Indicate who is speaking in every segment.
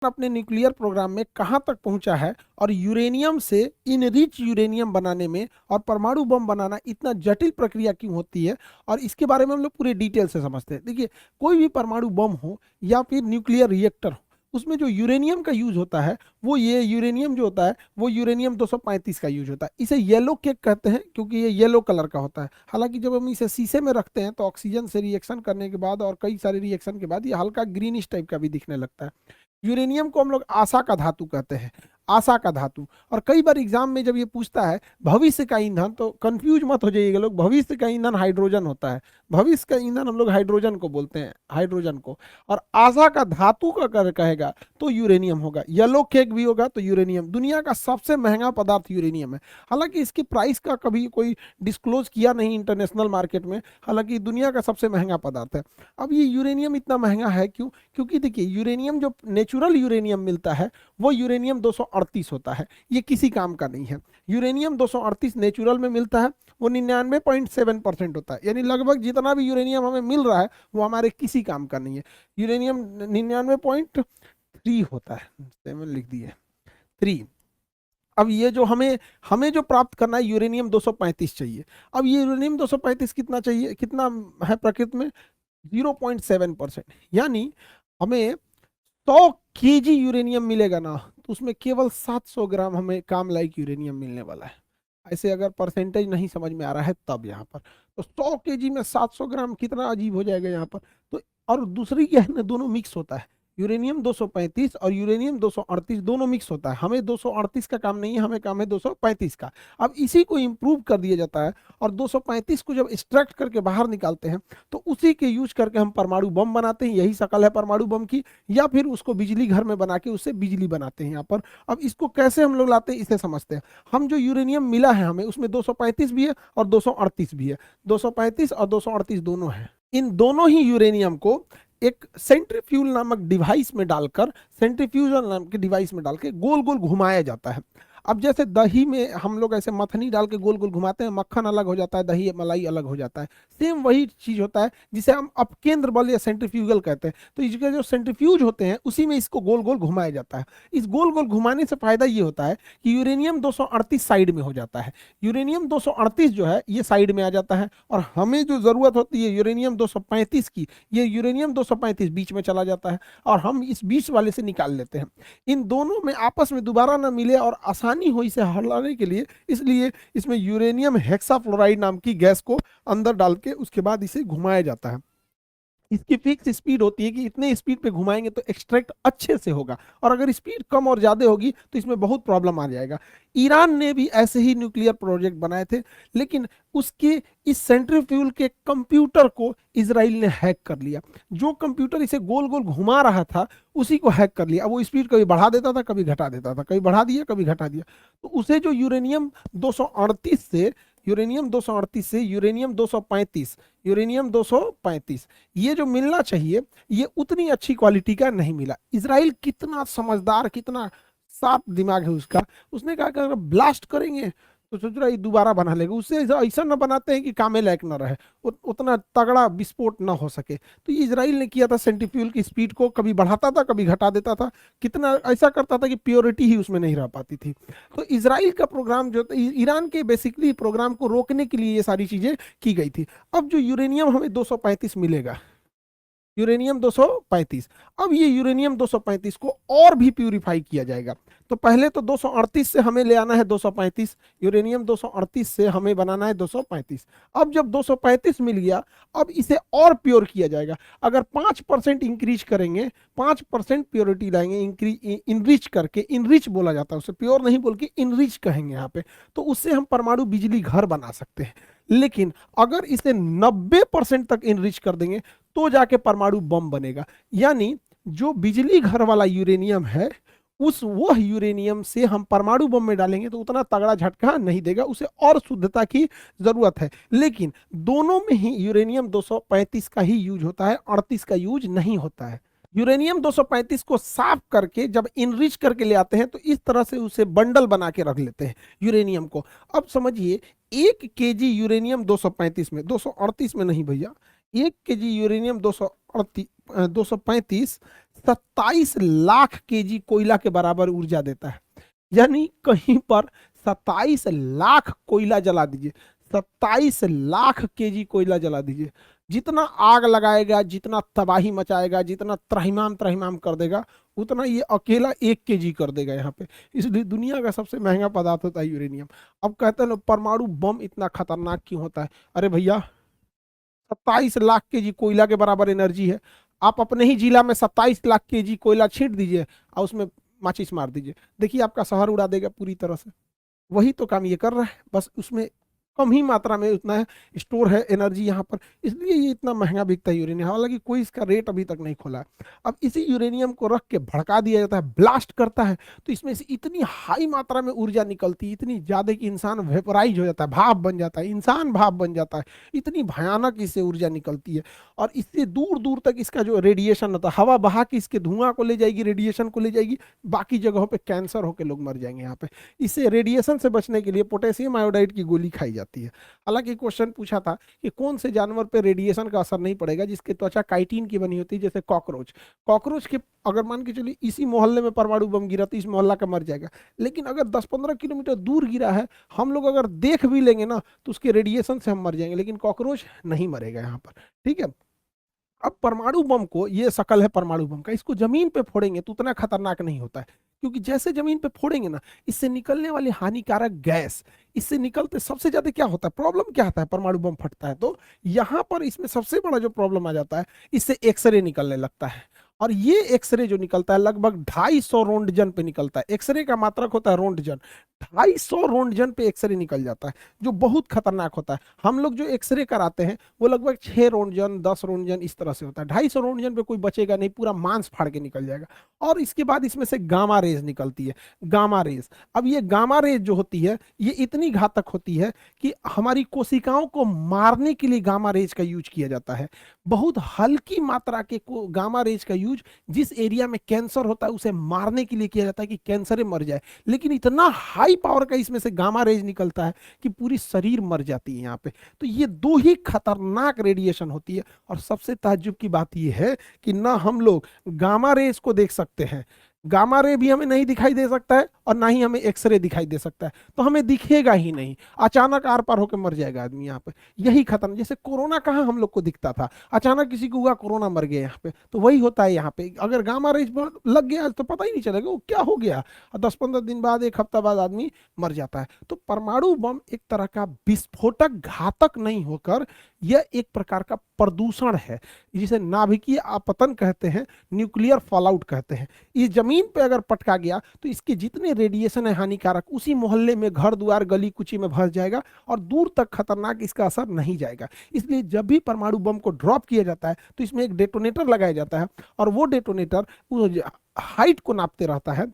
Speaker 1: अपने nuclear programme में कहाँ तक पहुंचा है और यूरेनियम से इनरिच यूरेनियम बनाने में और परमाणु बम बनाना इतना जटिल प्रक्रिया क्यों होती है, और इसके बारे में हम लोग पूरे डिटेल से समझते हैं। देखिए, कोई भी परमाणु बम हो या फिर न्यूक्लियर रिएक्टर हो, उसमें जो यूरेनियम का यूज होता है वो ये यूरेनियम जो होता है वो यूरेनियम 235 का यूज होता है। इसे येलो केक कहते हैं क्योंकि ये येलो कलर का होता है। हालांकि जब हम इसे शीशे में रखते हैं तो ऑक्सीजन से रिएक्शन करने के बाद और कई सारे रिएक्शन के बाद ये हल्का ग्रीनिश टाइप का भी दिखने लगता है। यूरेनियम को हम लोग आशा का धातु कहते हैं, आशा का धातु। और कई बार एग्जाम में जब ये पूछता है भविष्य का ईंधन, तो कंफ्यूज मत हो जाइएगा लोग, भविष्य का ईंधन हाइड्रोजन होता है। भविष्य का ईंधन हम लोग हाइड्रोजन को बोलते हैं, हाइड्रोजन को। और आशा का धातु का अगर कहेगा तो यूरेनियम होगा। येलो केक भी होगा तो यूरेनियम। दुनिया का सबसे महंगा पदार्थ यूरेनियम है। हालांकि इसकी प्राइस का कभी कोई डिस्क्लोज किया नहीं इंटरनेशनल मार्केट में, हालांकि दुनिया का सबसे महंगा पदार्थ है। अब ये यूरेनियम इतना महंगा है क्यों? क्योंकि देखिए, यूरेनियम जो नेचुरल यूरेनियम मिलता है वो यूरेनियम 238 होता है, ये किसी काम का नहीं है। यूरेनियम 238 नेचुरल में मिलता है, वो 99.7% होता है, यानी लगभग जितना भी यूरेनियम हमें मिल रहा है वो हमारे किसी काम का नहीं है। यूरेनियम 99.3 होता है, 7 लिख दिए 3। अब ये जो हमें हमें जो प्राप्त करना है यूरेनियम 235 चाहिए। अब ये यूरेनियम 235 कितना चाहिए, कितना है प्रकृति में? 0.7%। यानी हमें 100 kg यूरेनियम मिलेगा ना, तो उसमें केवल 700 ग्राम हमें काम लायक यूरेनियम मिलने वाला है। ऐसे अगर परसेंटेज नहीं समझ में आ रहा है तब यहाँ पर, तो 100 kg में 700 ग्राम कितना अजीब हो जाएगा यहाँ पर। तो और दूसरी क्या है ना, दोनों मिक्स होता है। यूरेनियम 235 और यूरेनियम 238 दोनों मिक्स होता है। हमें 238 का काम नहीं है, हमें काम है 235 का। अब इसी को इम्प्रूव कर दिया जाता है और 235 को जब एक्सट्रैक्ट करके बाहर निकालते हैं तो उसी के यूज करके हम परमाणु बम बनाते हैं। यही शकल है परमाणु बम की। या फिर उसको बिजली घर में बना के उससे बिजली बनाते हैं यहाँ पर। अब इसको कैसे हम लोग लाते हैं इसे समझते हैं। हम जो यूरेनियम मिला है हमें, उसमें 235 भी है और 238 भी है। 235 और 238 दोनों है। इन दोनों ही यूरेनियम को एक सेंट्रीफ्यूल नामक डिवाइस में डालकर, सेंट्रीफ्यूजल नाम के डिवाइस में डाल के गोल गोल घुमाया जाता है। अब जैसे दही में हम लोग ऐसे मथनी डाल के गोल गोल घुमाते हैं, मक्खन अलग हो जाता है, दही मलाई अलग हो जाता है। सेम वही चीज होता है जिसे हम अपकेंद्र बल या सेंट्रीफ्यूगल कहते हैं। तो इसके जो सेंट्रीफ्यूज होते हैं उसी में इसको गोल गोल घुमाया जाता है। इस गोल गोल घुमाने से फायदा ये होता है कि यूरेनियम 238 साइड में हो जाता है। यूरेनियम 238 जो है ये साइड में आ जाता है, और हमें जो जरूरत होती है यूरेनियम 235 की, ये यूरेनियम 235 बीच में चला जाता है और हम इस बीच वाले से निकाल लेते हैं। इन दोनों में आपस में दोबारा ना मिले और आसानी हो इसे हटाने के लिए, इसलिए इसमें यूरेनियम हेक्साफ्लोराइड नाम की गैस को अंदर डाल के उसके बाद इसे घुमाया जाता है। इसकी फिक्स स्पीड होती है कि इतने स्पीड पे घुमाएंगे तो एक्सट्रैक्ट अच्छे से होगा, और अगर स्पीड कम और ज्यादा होगी तो इसमें बहुत प्रॉब्लम आ जाएगा। ईरान ने भी ऐसे ही न्यूक्लियर प्रोजेक्ट बनाए थे, लेकिन उसके इस सेंट्रीफ्यूल के कंप्यूटर को इजराइल ने हैक कर लिया। जो कंप्यूटर इसे गोल गोल घुमा रहा था उसी को हैक कर लिया। अब वो स्पीड कभी बढ़ा देता था, कभी घटा देता था, कभी बढ़ा दिया कभी घटा दिया। तो उसे जो यूरेनियम 238 से यूरेनियम 235 ये जो मिलना चाहिए ये उतनी अच्छी क्वालिटी का नहीं मिला। इजराइल कितना समझदार, कितना शार्प दिमाग है उसका, उसने कहा कि अगर ब्लास्ट करेंगे तो सोच रहा है दोबारा बना लेगा। उससे ऐसा न बनाते हैं कि कामे लायक न रहे, उतना तगड़ा विस्फोट ना हो सके। तो ये इजराइल ने किया था, सेंट्रीफ्यूल की स्पीड को कभी बढ़ाता था कभी घटा देता था, कितना ऐसा करता था कि प्योरिटी ही उसमें नहीं रह पाती थी। तो इजराइल का प्रोग्राम जो ईरान के बेसिकली प्रोग्राम को रोकने के लिए ये सारी चीजें की गई थी। अब जो यूरेनियम हमें 235 मिलेगा, यूरेनियम 235, अब ये यूरेनियम 235 को और भी प्यूरिफाई किया जाएगा। तो पहले तो 238 से हमें ले आना है 235, यूरेनियम 238 से हमें बनाना है 235। अब जब 235 मिल गया, अब इसे और प्योर किया जाएगा। अगर 5% इंक्रीज करेंगे, 5% प्योरिटी लाएंगे, इनरिच करके, इनरिच बोला जाता है उसे, प्योर नहीं बोल के इनरिच कहेंगे यहाँ पे, तो उससे हम परमाणु बिजली घर बना सकते हैं। लेकिन अगर इसे 90% तक इनरिच कर देंगे तो जाके परमाणु बम बनेगा। यानी जो बिजली घर वाला यूरेनियम है, वह यूरेनियम से हम परमाणु बम में डालेंगे तो उतना तगड़ा झटका नहीं देगा, उसे और शुद्धता की जरूरत है। लेकिन दोनों में ही यूरेनियम 235 का ही यूज होता है, 38 का यूज नहीं होता है। यूरेनियम 235 को साफ करके जब इनरिच करके ले आते हैं तो इस तरह से उसे बंडल बना के रख लेते हैं यूरेनियम को। अब समझिए 1 kg यूरेनियम 235 में, 238 में नहीं भैया, 1 kg यूरेनियम 235 27 लाख केजी कोयला के बराबर ऊर्जा देता है। यानी कहीं पर 27 लाख कोयला जला दीजिए, 27 लाख केजी कोयला जला दीजिए, जितना आग लगाएगा, जितना तबाही मचाएगा, जितना त्रहिमाम त्रहिमाम कर देगा, उतना ये अकेला 1 केजी कर देगा यहाँ पे। इसलिए दुनिया का सबसे महंगा पदार्थ होता है यूरेनियम। अब कहते हैं ना परमाणु बम इतना खतरनाक क्यों होता है? अरे भैया 27 लाख केजी कोयला के बराबर एनर्जी है। आप अपने ही जिला में 27 लाख केजी कोयला छींट दीजिए और उसमें माचिस मार दीजिए, देखिए आपका शहर उड़ा देगा पूरी तरह से। वही तो काम ये कर रहा है, बस उसमें कम ही मात्रा में उतना है स्टोर है एनर्जी यहाँ पर, इसलिए ये इतना महंगा बिकता है यूरेनियम। हालांकि कोई इसका रेट अभी तक नहीं खोला है। अब इसी यूरेनियम को रख के भड़का दिया जाता है, ब्लास्ट करता है, तो इसमें से इतनी हाई मात्रा में ऊर्जा निकलती है, इतनी ज्यादा कि इंसान वेपराइज हो जाता है, भाप बन जाता है, इंसान भाप बन जाता है। इतनी भयानक इससे ऊर्जा निकलती है। और इससे दूर दूर तक इसका जो रेडिएशन होता है, हवा बहा के इसके धुआं को ले जाएगी, रेडिएशन को ले जाएगी, बाकी जगहों पे कैंसर होकर लोग मर जाएंगे यहाँ पे। इससे रेडिएशन से बचने के लिए पोटेशियम आयोडाइड की गोली खाई जाती है। हालांकि क्वेश्चन पूछा था कि कौन से जानवर पे रेडिएशन का असर नहीं पड़ेगा, जिसकी त्वचा काइटिन की बनी होती है, जैसे कॉकरोच। कॉकरोच के अगर मान के चलिए इसी मोहल्ले में परमाणु बम गिरा तो इस मोहल्ला का मर जाएगा, लेकिन अगर 10-15 किलोमीटर दूर गिरा है, हम लोग अगर देख भी लेंगे ना तो उसके रेडिएशन से हम मर जाएंगे, लेकिन कॉकरोच नहीं मरेगा यहाँ पर। ठीक है। अब परमाणु बम को, ये शकल है परमाणु बम का, इसको जमीन पे फोड़ेंगे तो उतना खतरनाक नहीं होता है, क्योंकि जैसे जमीन पे फोड़ेंगे ना, इससे निकलने वाली हानिकारक गैस, इससे निकलते सबसे ज्यादा क्या होता है, प्रॉब्लम क्या आता है परमाणु बम फटता है तो यहाँ पर इसमें सबसे बड़ा जो प्रॉब्लम आ जाता है, इससे एक्सरे निकलने लगता है। और ये एक्सरे जो निकलता है लगभग 250 रोंटगन पे निकलता है। एक्सरे का मात्रक होता है रोंटगन, 250 रोंटगन पे एक्सरे निकल जाता है, जो बहुत खतरनाक होता है। हम लोग जो एक्सरे कराते हैं वो लगभग 6 रोंटगन 10 रोंटगन इस तरह से होता है। 250 रोंटगन पे कोई बचेगा नहीं, पूरा मांस फाड़ के निकल जाएगा। और इसके बाद इसमें से गामा रेज निकलती है, गामा रेज। अब ये गामा रेज जो होती है ये इतनी घातक होती है कि हमारी कोशिकाओं को मारने के लिए गामा रेज का यूज किया जाता है। बहुत हल्की मात्रा के गामा रेज का यूज जिस एरिया में कैंसर होता है उसे मारने के लिए किया जाता है कि कैंसर मर जाए, लेकिन इतना हाई पावर का इसमें से गामा रेज निकलता है कि पूरी शरीर मर जाती है यहाँ पे। तो ये दो ही खतरनाक रेडिएशन होती है। और सबसे ताज्जुब की बात यह है कि ना हम लोग गामा रेज को देख सकते हैं, गामा रे भी हमें नहीं दिखाई दे सकता है, और ना ही हमें एक्सरे दिखाई दे सकता है, तो हमें दिखेगा ही नहीं, अचानक आर पार होकर मर जाएगा आदमी यहाँ पे। यही खत्म, जैसे कोरोना कहाँ हम लोग को दिखता था, अचानक किसी को हुआ कोरोना मर गया यहाँ पे, तो वही होता है यहाँ पे। अगर गामा रेज लग गया तो पता ही नहीं चलेगा वो क्या हो गया, 10-15 दिन बाद, 1 हफ्ता बाद आदमी मर जाता है। तो परमाणु बम एक तरह का विस्फोटक घातक नहीं होकर यह एक प्रकार का प्रदूषण है, जिसे नाभिकीय आपतन कहते हैं, न्यूक्लियर फॉलआउट कहते हैं। ये जमीन पे अगर पटका गया तो इसके जितने रेडिएशन है हानिकारक, उसी मोहल्ले में घर द्वार गली कुची में भर जाएगा और दूर तक खतरनाक इसका असर नहीं जाएगा। इसलिए जब भी परमाणु बम को ड्रॉप किया जाता है तो इसमें एक डेटोनेटर लगाया जाता है, और वो डेटोनेटर हाइट को नापते रहता है,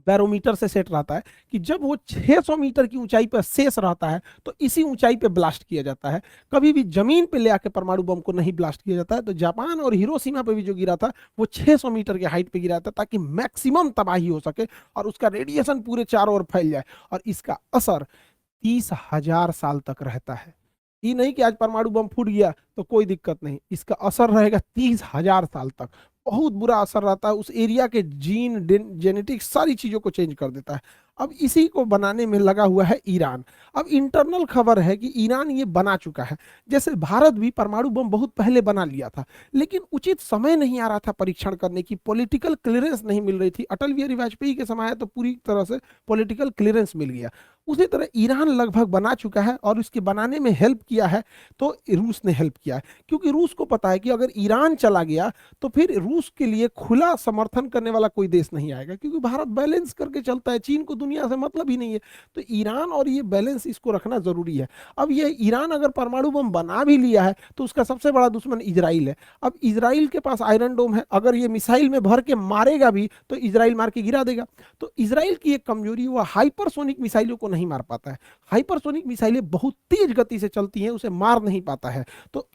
Speaker 1: बैरोमीटर से सेट रहता है कि जब वो 600 मीटर की ऊंचाई पर शेष रहता है तो इसी ऊंचाई पे ब्लास्ट किया जाता है। कभी भी जमीन पे ले आके परमाणु बम को नहीं ब्लास्ट किया जाता है। तो जापान और हिरोशिमा पे भी जो गिरा था वो 600 मीटर के हाइट पे गिरा था, ताकि मैक्सिमम तबाही हो सके और उसका रेडिएशन पूरे चारों ओर फैल जाए, और इसका असर 30,000 साल तक रहता है। ये नहीं कि आज परमाणु बम फूट गया तो कोई दिक्कत नहीं, इसका असर रहेगा 30,000 साल तक। बहुत बुरा असर रहता है, उस एरिया के जीन जेनेटिक्स सारी चीजों को चेंज कर देता है। अब इसी को बनाने में लगा हुआ है ईरान। अब इंटरनल खबर है कि ईरान ये बना चुका है। जैसे भारत भी परमाणु बम बहुत पहले बना लिया था, लेकिन उचित समय नहीं आ रहा था परीक्षण करने की, पॉलिटिकल क्लियरेंस नहीं मिल रही थी। अटल बिहारी वाजपेयी के समय आया तो पूरी तरह से पॉलिटिकल क्लियरेंस मिल गया। उसी तरह ईरान लगभग बना चुका है, और उसके बनाने में हेल्प किया है तो रूस ने हेल्प किया है, क्योंकि रूस को पता है कि अगर ईरान चला गया तो फिर रूस के लिए खुला समर्थन करने वाला कोई देश नहीं आएगा, क्योंकि भारत बैलेंस करके चलता है, चीन को दुनिया से मतलब ही नहीं है। तो ईरान और ये बैलेंस इसको रखना जरूरी है। अब ये ईरान अगर परमाणु बम बना भी लिया है तो उसका सबसे बड़ा दुश्मन इजराइल है। अब इजराइल के पास आयरन डोम है, अगर ये मिसाइल में भर के मारेगा भी तो इजराइल मार के गिरा देगा। तो इजराइल की एक कमजोरी, वो हाइपरसोनिक मिसाइलों को नहीं मार पाता है। हाइपरसोनिक मिसाइलें बहुत तेज गति से चलती हैं, उसे मार नहीं पाता है। तो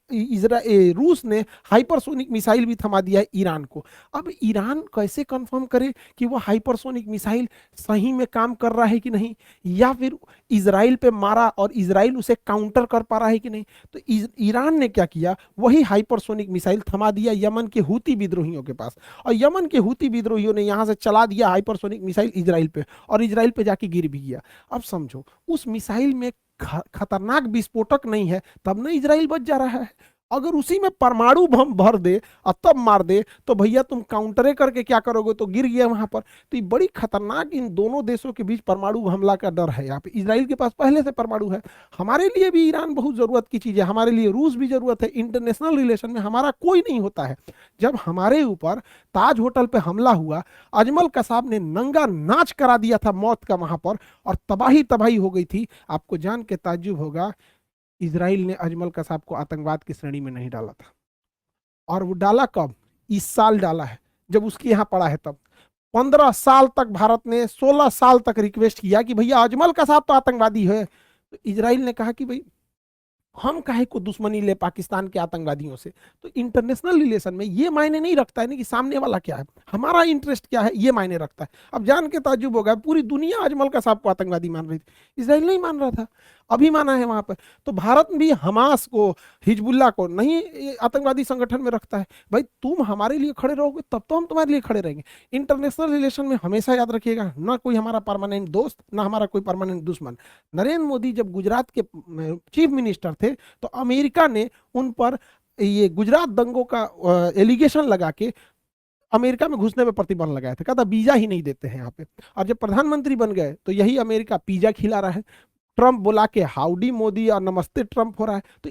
Speaker 1: रूस ने हाइपरसोनिक मिसाइल भी थमा दिया है ईरान को। अब ईरान कैसे कंफर्म करे कि वो हाइपरसोनिक मिसाइल सही में काम कर रहा है कि नहीं, या फिर इजराइल पे मारा और इजराइल उसे काउंटर कर पा रहा है कि नहीं? तो ईरान ने क्या किया, वही हाइपरसोनिक मिसाइल थमा दिया यमन के हूती विद्रोहियों के पास, और यमन के हूती विद्रोहियों ने यहां से चला दिया हाइपरसोनिक मिसाइल इजराइल पे, और इजराइल पे जाके गिर भी गया। अब समझो, उस मिसाइल में खतरनाक विस्फोटक नहीं है, तब ना इजराइल बच जा रहा है। अगर उसी में परमाणु बम भर दे और तब मार दे तो भैया तुम काउंटरे करके क्या करोगे, तो गिर गया वहां पर। तो ये बड़ी खतरनाक इन दोनों देशों के बीच परमाणु हमला का डर है। यहाँ पे इजराइल के पास पहले से परमाणु है, हमारे लिए भी ईरान बहुत जरूरत की चीज है, हमारे लिए रूस भी जरूरत है। इंटरनेशनल रिलेशन में हमारा कोई नहीं होता है। जब हमारे ऊपर ताज होटल पे हमला हुआ, अजमल कसाब ने नंगा नाच करा दिया था मौत का वहां पर, और तबाही तबाही हो गई थी। आपको जान के ताज्जुब होगा, इजराइल ने अजमल कसाब को आतंकवाद की श्रेणी में नहीं डाला था। और वो डाला कब? इस साल डाला है, जब उसके यहाँ पड़ा है तब। 15 साल तक भारत ने, 16 साल तक रिक्वेस्ट किया कि भैया अजमल कसाब तो आतंकवादी है। तो इजराइल ने कहा कि भाई हम काहे को दुश्मनी ले पाकिस्तान के आतंकवादियों से। तो इंटरनेशनल रिलेशन में ये मायने नहीं रखता है ना कि सामने वाला क्या है, हमारा इंटरेस्ट क्या है, ये मायने रखता है। अब जान के ताज्जुब होगा, पूरी दुनिया अजमल कसाब को आतंकवादी मान रही थी, इजराइल नहीं मान रहा था, अभी माना है वहां पर। तो भारत भी हमास को, हिजबुल्ला को नहीं आतंकवादी संगठन में रखता है। भाई तुम हमारे लिए खड़े रहोगे तब तो हम तुम्हारे लिए खड़े रहेंगे। इंटरनेशनल रिलेशन में हमेशा याद रखिएगा, ना कोई हमारा परमानेंट दोस्त, ना हमारा कोई परमानेंट दुश्मन। नरेंद्र मोदी जब गुजरात के चीफ मिनिस्टर थे, तो अमेरिका ने उन पर ये गुजरात दंगों का एलिगेशन लगा के अमेरिका में घुसने पर प्रतिबंध लगाया था, कहता वीजा ही नहीं देते हैं यहाँ पे। और जब प्रधानमंत्री बन गए तो यही अमेरिका पिज्जा खिला रहा है, ट्रंप बुला के हाउडी मोदी और नमस्ते ट्रंप हो रहा है। तो